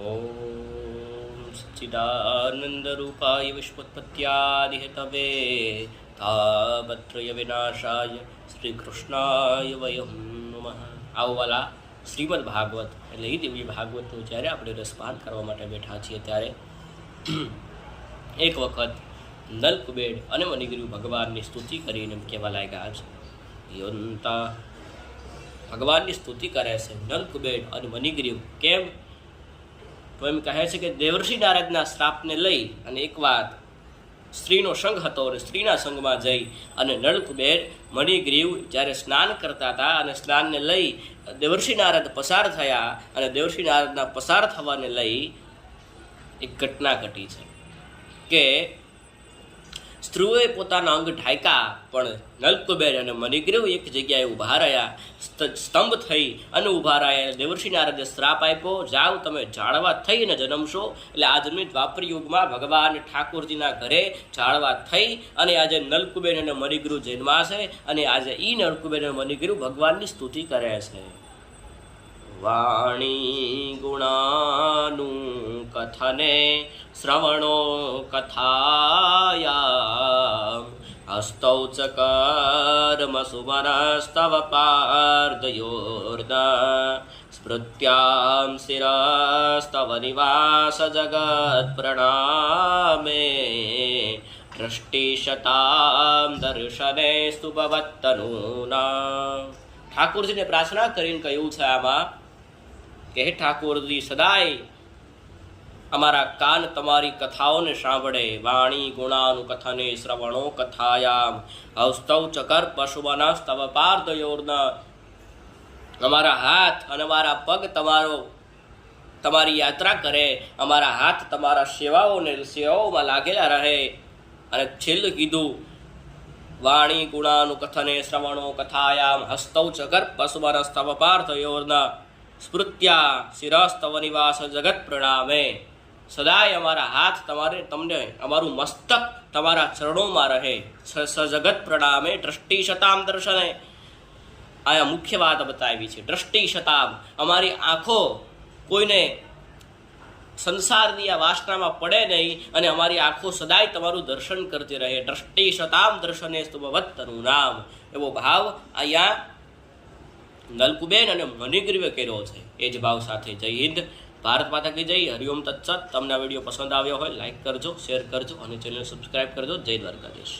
ઓમ સચ્ચિદાનંદરૂપાય વિશ્વોત્પત્યાદિહેતવે તાપત્રય વિનાશાય શ્રી કૃષ્ણાય વયમ નમઃ. આવવાલા શ્રીમદ ભાગવત એટલે એ દિવ્ય ભાગવતનું જ્યારે આપણે રસપાન કરવા માટે બેઠા છીએ ત્યારે એક વખત નલકુબેર અને મણિગ્રીવ ભગવાનની સ્તુતિ કરીને કહેવા લાગ્યા છે. યોનતા ભગવાનની સ્તુતિ કરે છે નલકુબેર અને મણિગ્રીવ. કેમ તો એમ કહે છે કે દેવર્ષિ નારદના શ્રાપને લઈ અને એક વાત સ્ત્રીનો સંઘ હતો અને સ્ત્રીના સંઘમાં જઈ અને નળકુબેર મણિગ્રીવ જ્યારે સ્નાન કરતા હતા અને સ્નાનને લઈ દેવર્ષિ નારદ પસાર થયા અને દેવર્ષિ નારદના પસાર થવાને લઈ એક ઘટના ઘટી છે કે સ્ત્રીઓએ પોતાના અંગ ઢાંક્યા પણ નલકુબેર અને મણિગ્રીવ એક જગ્યાએ ઊભા રહ્યા, સ્તંભ થઈ અને ઊભા રહ્યા. દેવર્ષિ નારદે શ્રાપ આપ્યો, જાઓ તમે ઝાડવા થઈને જન્મશો. એટલે આ જન્મી દ્વાપર યુગમાં ભગવાન ઠાકોરજીના ઘરે ઝાડવા થઈ અને આજે નલકુબેર અને મણિગ્રીવ જન્મા છે અને આજે ઈ નલકુબેર અને મણિગ્રીવ ભગવાનની સ્તુતિ કરે છે. વાણી ગુણાનું કથને શ્રવણો કથાયા હસ્તૌ ચ કર્મ સુમનસ્તવ પાર્દયોર્દા સ્મૃત્યામ શિરસ્તવ નિવાસ જગત પ્રણામે દ્રષ્ટિશતામ દર્શને સ્તુભવત્તનૂના. ઠાકોરજીને પ્રાર્થના કરીને કહ્યું છે આમાં કે હે ઠાકોરજી, સદાય અમારા કાન તમારી કથાઓને સાંભળે. વાણી ગુણાનું કથને શ્રવણો કથાયામ હસ્તૌ ચકર પશુમનઃ સ્તવ પાર્દયોર્ના. અમારા હાથ અને અમારા પગ તમારી યાત્રા કરે, અમારા હાથ તમારા સેવાઓમાં લાગેલા રહે. અને છેલ્લું કીધું વાણી ગુણાનું કથને શ્રવણો કથાયામ હસ્તૌ ચકર પશુમનઃ સ્તવ પાર્દયોર્ના સ્મૃત્યા શિરસ્તવ નિવાસ જગત પ્રણામે. સદાય અમારા હાથ તમને અમારું મસ્તક તમારા ચરણોમાં રહે. જગત પ્રણામે દ્રષ્ટિ શતામ દર્શને. આ મુખ્ય વાત બતાવી છે. દ્રષ્ટિ શતામ, અમારી આંખો કોઈને સંસારની આ વાસનામાં પડે નહીં અને અમારી આંખો સદાય તમારું દર્શન કરતી રહે. દ્રષ્ટિ શતામ દર્શને સ્તુભવત્તનું નામ. એવો ભાવ અહીંયા નલકુબેર અને મણિગ્રીવે કર્યો છે. એ જ ભાવ સાથે જય હિન્દ, ભારત માતા કી જય. હરિઓમ તત્સત. તમને આ વિડીયો પસંદ આવ્યો હોય લાઈક કરજો, શેર કરજો અને ચેનલ સબસ્ક્રાઈબ કરજો. જય દ્વારકાધીશ.